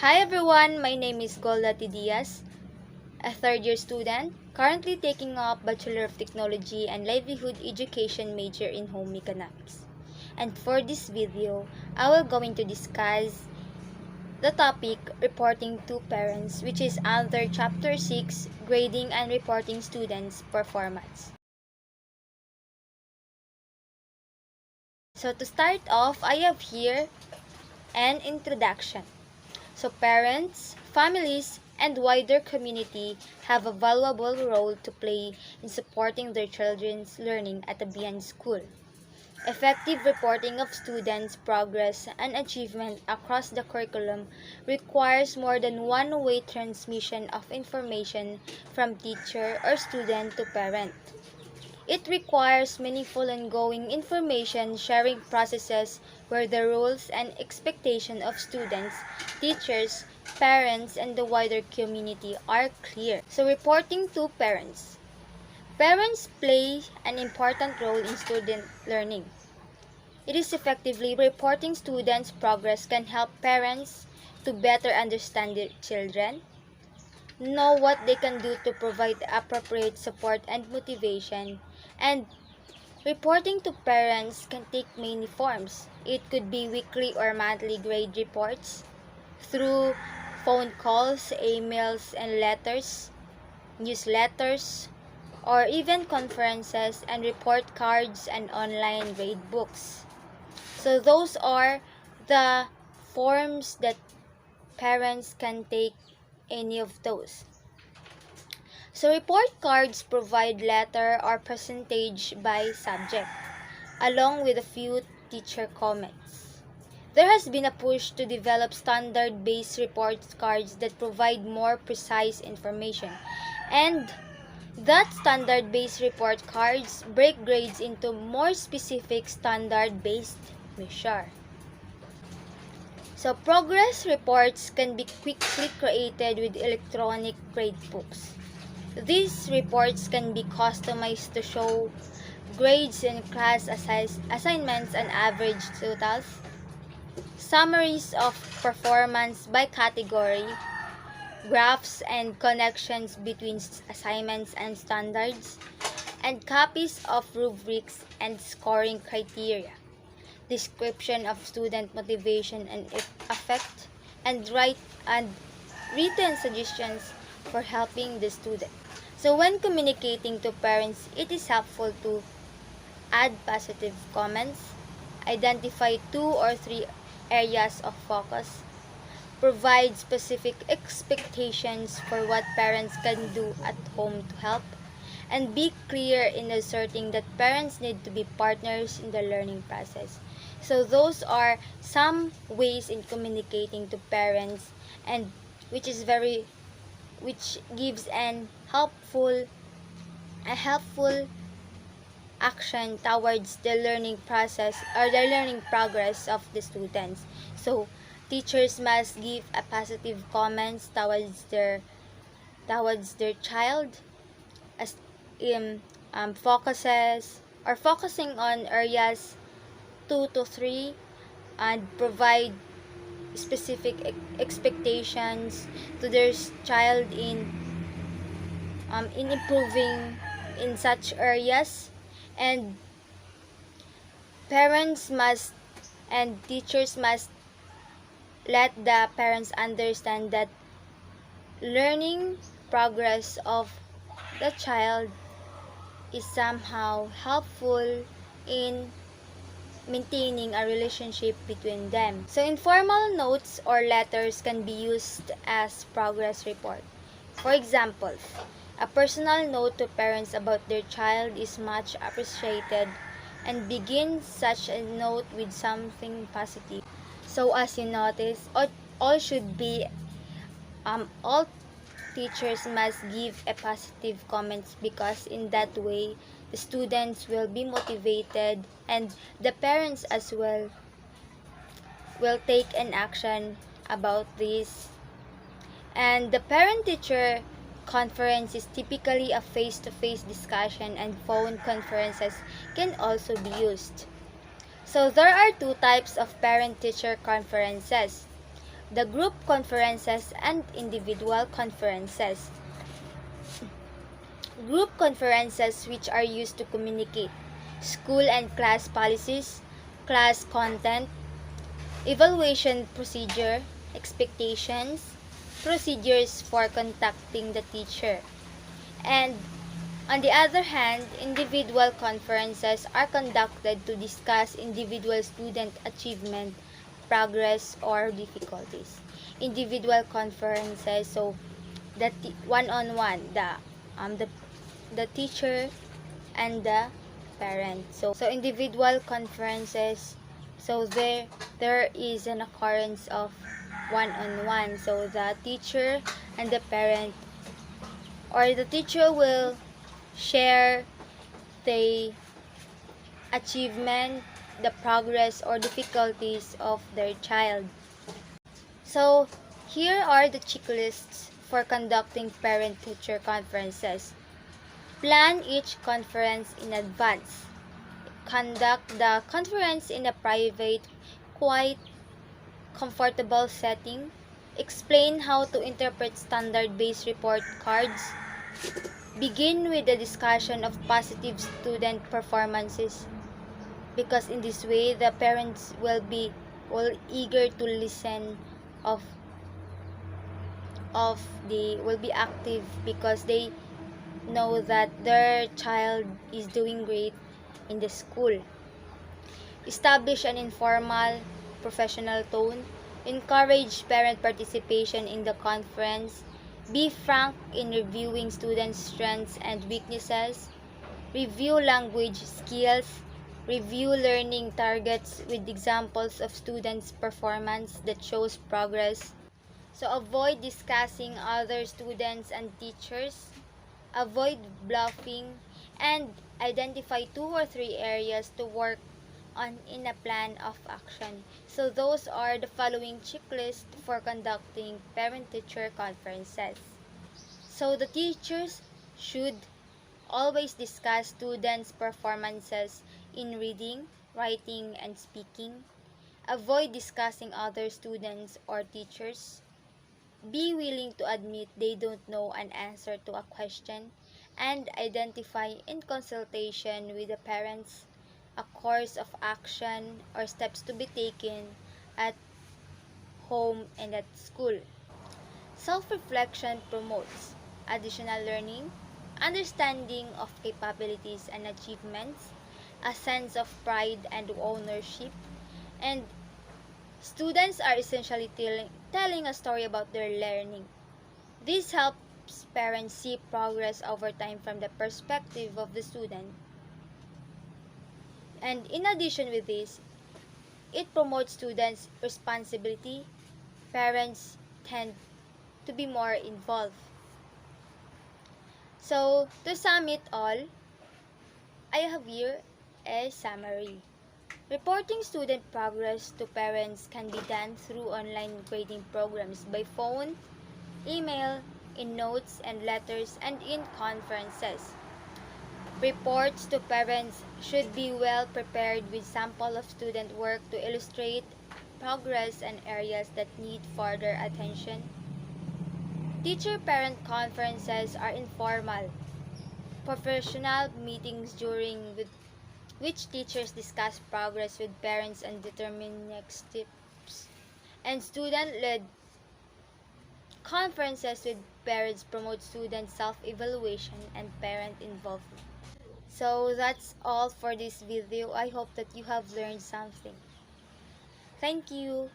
Hi everyone, my name is Golda Diaz, a third-year student, currently taking up Bachelor of Technology and Livelihood Education major in Home Economics. And for this video, I will going to discuss the topic reporting to parents, which is under Chapter 6, Grading and Reporting Students' Performance. So to start off, I have here an introduction. So parents, families, and wider community have a valuable role to play in supporting their children's learning at a beyond school. Effective reporting of students' progress and achievement across the curriculum requires more than one-way transmission of information from teacher or student to parent. It requires meaningful ongoing information sharing processes where the roles and expectations of students, teachers, parents, and the wider community are clear. So reporting to parents. Parents play an important role in student learning. It is effectively reporting students' progress can help parents to better understand their children, know what they can do to provide appropriate support and motivation, and reporting to parents can take many forms. It could be weekly or monthly grade reports through phone calls, emails, and letters, newsletters, or even conferences and report cards and online grade books. So those are the forms that parents can take any of those. So report cards provide letter or percentage by subject, along with a few teacher comments. There has been a push to develop standard-based report cards that provide more precise information, and that standard-based report cards break grades into more specific standard-based measure. So progress reports can be quickly created with electronic grade books. These reports can be customized to show grades and class assignments and average totals, summaries of performance by category, graphs and connections between assignments and standards, and copies of rubrics and scoring criteria, description of student motivation and effect, and written suggestions for helping the student. So when communicating to parents, it is helpful to add positive comments, identify 2 or 3 areas of focus, provide specific expectations for what parents can do at home to help, and be clear in asserting that parents need to be partners in the learning process. So those are some ways in communicating to parents, and which gives a helpful action towards the learning process or the learning progress of the students. So teachers must give a positive comments towards their child, as focusing on areas 2 to 3, and provide specific expectations to their child in improving in such areas. And parents must and teachers must let the parents understand that learning progress of the child is somehow helpful in maintaining a relationship between them. So informal notes or letters can be used as progress report. For example, a personal note to parents about their child is much appreciated, and begins such a note with something positive. So as you notice, all should be all teachers must give a positive comments, because in that way the students will be motivated, and the parents as well will take an action about this. And the parent-teacher conference is typically a face-to-face discussion, and phone conferences can also be used. So there are 2 types of parent-teacher conferences: the group conferences and individual conferences. Group conferences, which are used to communicate school and class policies, class content, evaluation procedure, expectations, procedures for contacting the teacher. And on the other hand, individual conferences are conducted to discuss individual student achievement, progress, or difficulties. Individual conferences, so the one-on-one, the teacher and the parent. So individual conferences, so there is an occurrence of one-on-one. So the teacher and the parent, or the teacher will share the achievement, the progress or difficulties of their child. So here are the checklists for conducting parent-teacher conferences. Plan each conference in advance. Conduct the conference in a private, quiet, comfortable setting. Explain how to interpret standard-based report cards. Begin with a discussion of positive student performances, because in this way the parents will be eager to listen of will be active, because they know that their child is doing great in the school. Establish an informal, professional tone. Encourage parent participation in the conference. Be frank in reviewing students' strengths and weaknesses. Review language skills. Review learning targets with examples of students' performance that shows progress. So avoid discussing other students and teachers. Avoid bluffing, and identify 2 or 3 areas to work on in a plan of action. So those are the following checklists for conducting parent-teacher conferences. So the teachers should always discuss students' performances in reading, writing, and speaking. Avoid discussing other students or teachers. Be willing to admit they don't know an answer to a question, and identify in consultation with the parents a course of action or steps to be taken at home and at school. Self-reflection promotes additional learning, understanding of capabilities and achievements, a sense of pride and ownership, and students are essentially telling a story about their learning. This helps parents see progress over time from the perspective of the student. And in addition with this, it promotes students' responsibility. Parents tend to be more involved. So, to sum it all, I have here a summary. Reporting student progress to parents can be done through online grading programs by phone, email, in notes and letters, and in conferences. Reports to parents should be well prepared with sample of student work to illustrate progress and areas that need further attention. Teacher-parent conferences are informal, professional meetings during which teachers discuss progress with parents and determine next steps. And student-led conferences with parents promote student self-evaluation and parent involvement. So that's all for this video. I hope that you have learned something. Thank you.